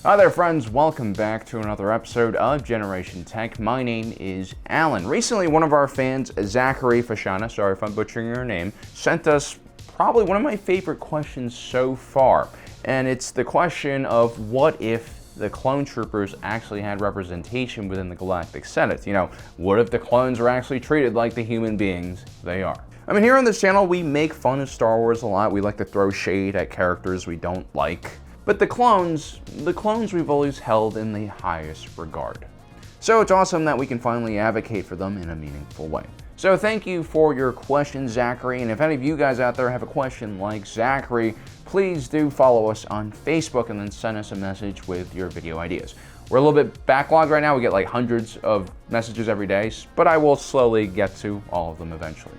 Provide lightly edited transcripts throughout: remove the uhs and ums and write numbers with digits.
Hi there friends, welcome back to another episode of Generation Tech. My name is Alan. Recently one of our fans, Zachary Fashana, sorry if I'm butchering your name, sent us probably one of my favorite questions so far. And it's the question of what if the clone troopers actually had representation within the Galactic Senate? You know, what if the clones were actually treated like the human beings they are? I mean, here on this channel we make fun of Star Wars a lot. We like to throw shade at characters we don't like. But the clones we've always held in the highest regard. So it's awesome that we can finally advocate for them in a meaningful way. So thank you for your question, Zachary, and if any of you guys out there have a question like Zachary, please do follow us on Facebook and then send us a message with your video ideas. We're a little bit backlogged right now. We get like hundreds of messages every day, but I will slowly get to all of them eventually.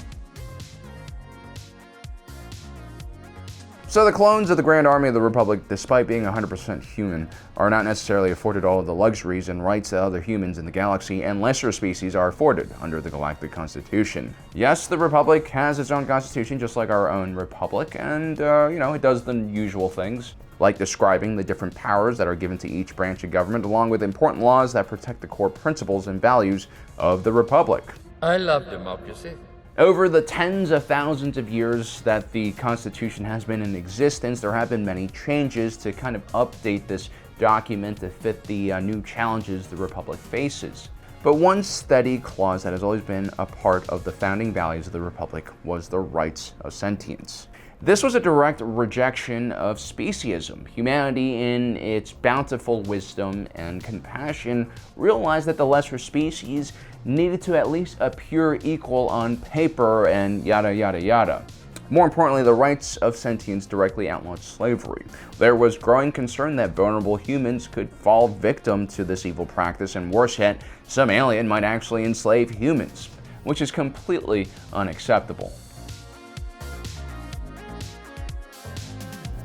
So the clones of the Grand Army of the Republic, despite being 100% human, are not necessarily afforded all of the luxuries and rights that other humans in the galaxy and lesser species are afforded under the Galactic Constitution. Yes, the Republic has its own constitution, just like our own Republic, and it does the usual things, like describing the different powers that are given to each branch of government, along with important laws that protect the core principles and values of the Republic. I love democracy. Over the tens of thousands of years that the Constitution has been in existence, there have been many changes to kind of update this document to fit the new challenges the Republic faces. But one steady clause that has always been a part of the founding values of the Republic was the rights of sentience. This was a direct rejection of speciesism. Humanity, in its bountiful wisdom and compassion, realized that the lesser species needed to at least appear equal on paper and yada yada yada. More importantly, the rights of sentience directly outlawed slavery. There was growing concern that vulnerable humans could fall victim to this evil practice, and worse yet, some alien might actually enslave humans, which is completely unacceptable.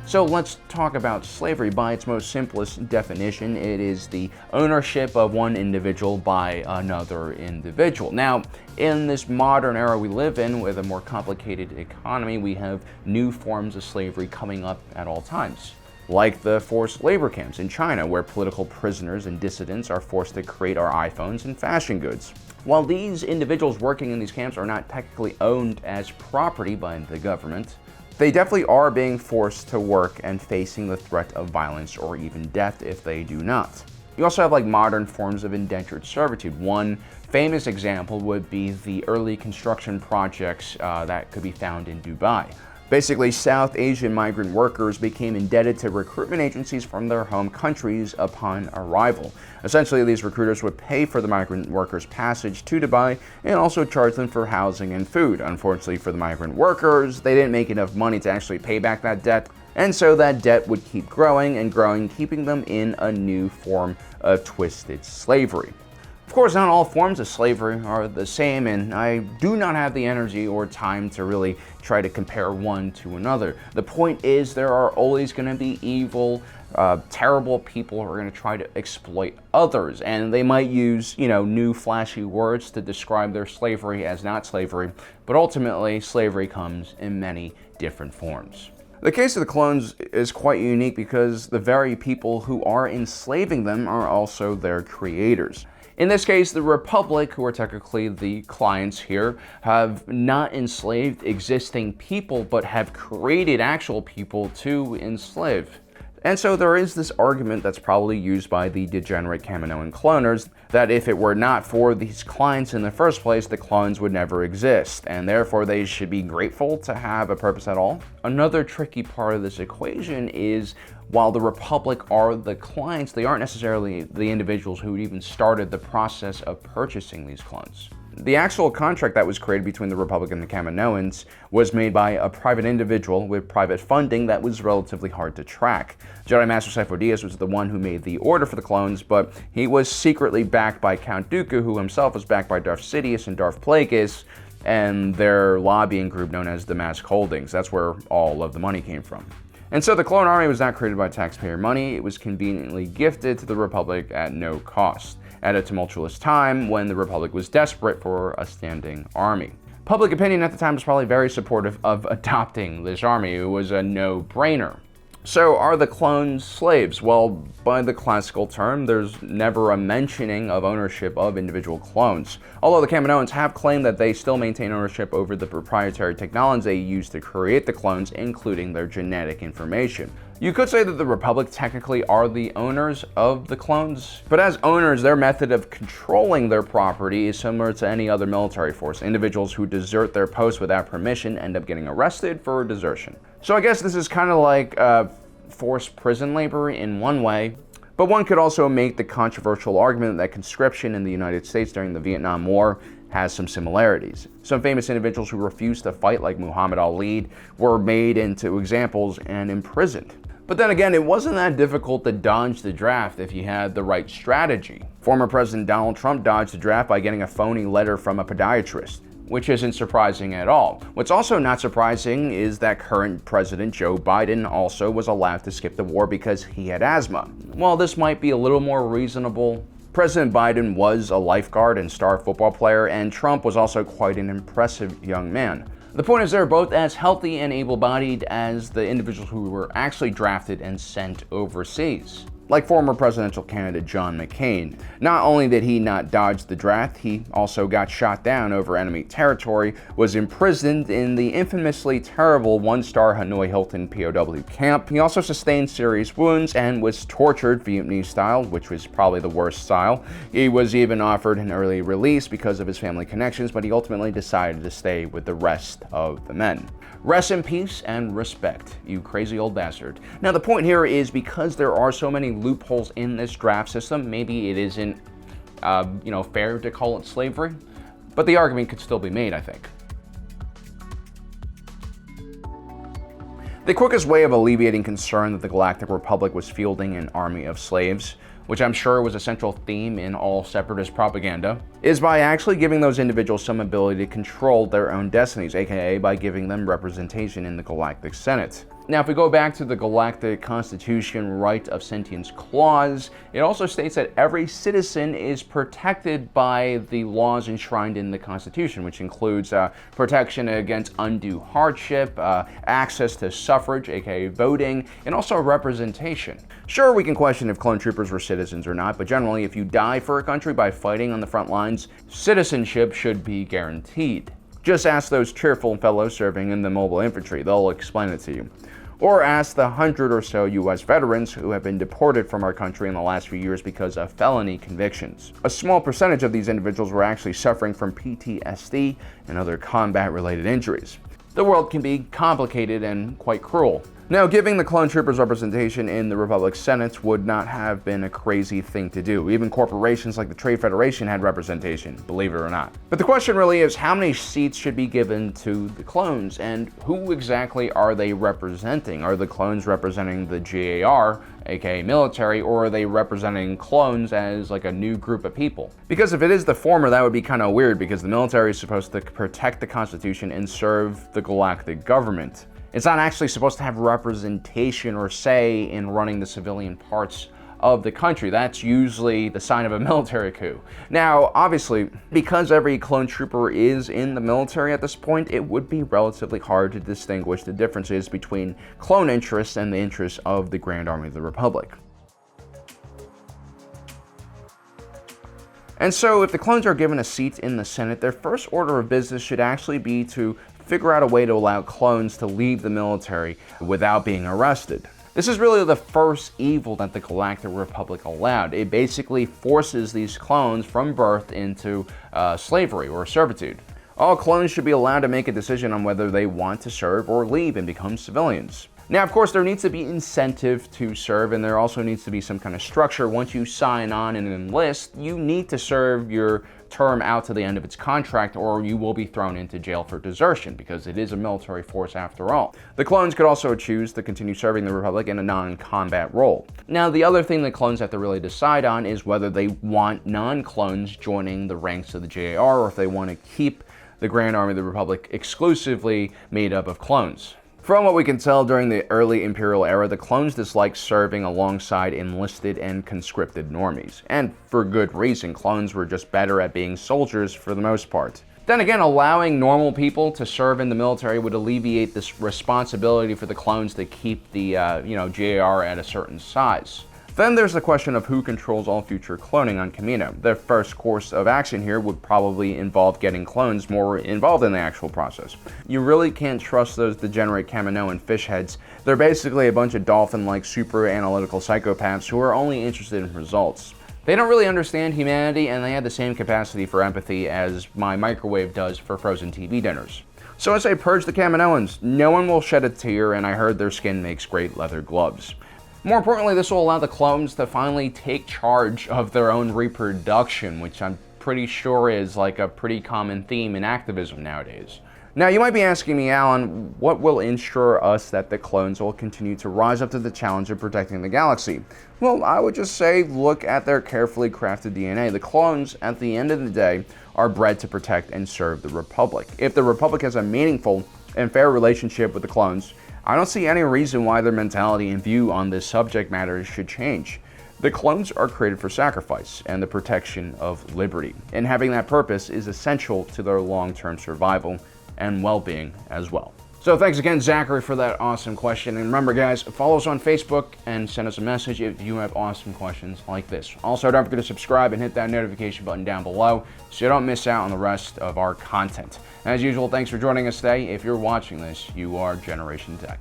So let's talk about slavery. By its most simplest definition, it is the ownership of one individual by another individual. Now, in this modern era we live in, with a more complicated economy, we have new forms of slavery coming up at all times, like the forced labor camps in China, where political prisoners and dissidents are forced to create our iPhones and fashion goods. While these individuals working in these camps are not technically owned as property by the government, they definitely are being forced to work and facing the threat of violence or even death if they do not. You also have like modern forms of indentured servitude. One famous example would be the early construction projects that could be found in Dubai. Basically, South Asian migrant workers became indebted to recruitment agencies from their home countries upon arrival. Essentially, these recruiters would pay for the migrant workers' passage to Dubai and also charge them for housing and food. Unfortunately for the migrant workers, they didn't make enough money to actually pay back that debt, and so that debt would keep growing and growing, keeping them in a new form of twisted slavery. Of course, not all forms of slavery are the same, and I do not have the energy or time to really try to compare one to another. The point is, there are always going to be evil, terrible people who are going to try to exploit others, and they might use, new flashy words to describe their slavery as not slavery, but ultimately, slavery comes in many different forms. The case of the clones is quite unique because the very people who are enslaving them are also their creators. In this case, the Republic, who are technically the clients here, have not enslaved existing people, but have created actual people to enslave. And so there is this argument that's probably used by the degenerate Kaminoan cloners that if it were not for these clients in the first place, the clones would never exist, and therefore they should be grateful to have a purpose at all. Another tricky part of this equation is, while the Republic are the clients, they aren't necessarily the individuals who even started the process of purchasing these clones. The actual contract that was created between the Republic and the Kaminoans was made by a private individual with private funding that was relatively hard to track. Jedi Master Sifo Dyas was the one who made the order for the clones, but he was secretly backed by Count Dooku, who himself was backed by Darth Sidious and Darth Plagueis, and their lobbying group known as the Mask Holdings. That's where all of the money came from. And so the clone army was not created by taxpayer money. It was conveniently gifted to the Republic at no cost, at a tumultuous time when the Republic was desperate for a standing army. Public opinion at the time was probably very supportive of adopting this army. It was a no-brainer. So are the clones slaves? Well, by the classical term, there's never a mentioning of ownership of individual clones. Although the Kaminoans have claimed that they still maintain ownership over the proprietary technology they use to create the clones, including their genetic information. You could say that the Republic technically are the owners of the clones, but as owners, their method of controlling their property is similar to any other military force. Individuals who desert their post without permission end up getting arrested for desertion. So I guess this is kind of like forced prison labor in one way, but one could also make the controversial argument that conscription in the United States during the Vietnam War has some similarities. Some famous individuals who refused to fight, like Muhammad Ali, were made into examples and imprisoned. But then again, it wasn't that difficult to dodge the draft if you had the right strategy. Former President Donald Trump dodged the draft by getting a phony letter from a podiatrist, which isn't surprising at all. What's also not surprising is that current President Joe Biden also was allowed to skip the war because he had asthma. While this might be a little more reasonable, President Biden was a lifeguard and star football player, and Trump was also quite an impressive young man. The point is they're both as healthy and able-bodied as the individuals who were actually drafted and sent overseas. Like former presidential candidate John McCain. Not only did he not dodge the draft, he also got shot down over enemy territory, was imprisoned in the infamously terrible one-star Hanoi Hilton POW camp. He also sustained serious wounds and was tortured Vietnamese style, which was probably the worst style. He was even offered an early release because of his family connections, but he ultimately decided to stay with the rest of the men. Rest in peace and respect, you crazy old bastard. Now the point here is because there are so many loopholes in this draft system, maybe it isn't, fair to call it slavery, but the argument could still be made, I think. The quickest way of alleviating concern that the Galactic Republic was fielding an army of slaves, which I'm sure was a central theme in all separatist propaganda, is by actually giving those individuals some ability to control their own destinies, aka by giving them representation in the Galactic Senate. Now, if we go back to the Galactic Constitution Right of Sentience Clause, it also states that every citizen is protected by the laws enshrined in the Constitution, which includes protection against undue hardship, access to suffrage, aka voting, and also representation. Sure, we can question if clone troopers were citizens or not, but generally, if you die for a country by fighting on the front lines, citizenship should be guaranteed. Just ask those cheerful fellows serving in the mobile infantry, they'll explain it to you. Or ask the 100 or so US veterans who have been deported from our country in the last few years because of felony convictions. A small percentage of these individuals were actually suffering from PTSD and other combat-related injuries. The world can be complicated and quite cruel. Now, giving the clone troopers representation in the Republic Senate would not have been a crazy thing to do. Even corporations like the Trade Federation had representation, believe it or not. But the question really is how many seats should be given to the clones, and who exactly are they representing? Are the clones representing the GAR, aka military, or are they representing clones as like a new group of people? Because if it is the former, that would be kind of weird because the military is supposed to protect the Constitution and serve the galactic government. It's not actually supposed to have representation or say in running the civilian parts of the country. That's usually the sign of a military coup. Now, obviously, because every clone trooper is in the military at this point, it would be relatively hard to distinguish the differences between clone interests and the interests of the Grand Army of the Republic. And so, if the clones are given a seat in the Senate, their first order of business should actually be to figure out a way to allow clones to leave the military without being arrested. This is really the first evil that the Galactic Republic allowed. It basically forces these clones from birth into slavery or servitude. All clones should be allowed to make a decision on whether they want to serve or leave and become civilians. Now, of course, there needs to be incentive to serve, and there also needs to be some kind of structure. Once you sign on and enlist, you need to serve your term out to the end of its contract, or you will be thrown into jail for desertion, because it is a military force after all. The clones could also choose to continue serving the Republic in a non-combat role. Now, the other thing that clones have to really decide on is whether they want non-clones joining the ranks of the JAR, or if they want to keep the Grand Army of the Republic exclusively made up of clones. From what we can tell during the early Imperial era, the clones disliked serving alongside enlisted and conscripted normies. And for good reason, clones were just better at being soldiers for the most part. Then again, allowing normal people to serve in the military would alleviate this responsibility for the clones to keep the, GAR at a certain size. Then there's the question of who controls all future cloning on Kamino. The first course of action here would probably involve getting clones more involved in the actual process. You really can't trust those degenerate Kaminoan fish heads. They're basically a bunch of dolphin-like super analytical psychopaths who are only interested in results. They don't really understand humanity, and they have the same capacity for empathy as my microwave does for frozen TV dinners. So I say purge the Kaminoans. No one will shed a tear, and I heard their skin makes great leather gloves. More importantly, this will allow the clones to finally take charge of their own reproduction, which I'm pretty sure is like a pretty common theme in activism nowadays. Now, you might be asking me, Alan, what will ensure us that the clones will continue to rise up to the challenge of protecting the galaxy? Well, I would just say look at their carefully crafted DNA. The clones, at the end of the day, are bred to protect and serve the Republic. If the Republic has a meaningful and fair relationship with the clones, I don't see any reason why their mentality and view on this subject matter should change. The clones are created for sacrifice and the protection of liberty, and having that purpose is essential to their long-term survival and well-being as well. So thanks again, Zachary, for that awesome question. And remember, guys, follow us on Facebook and send us a message if you have awesome questions like this. Also, don't forget to subscribe and hit that notification button down below so you don't miss out on the rest of our content. As usual, thanks for joining us today. If you're watching this, you are Generation Tech.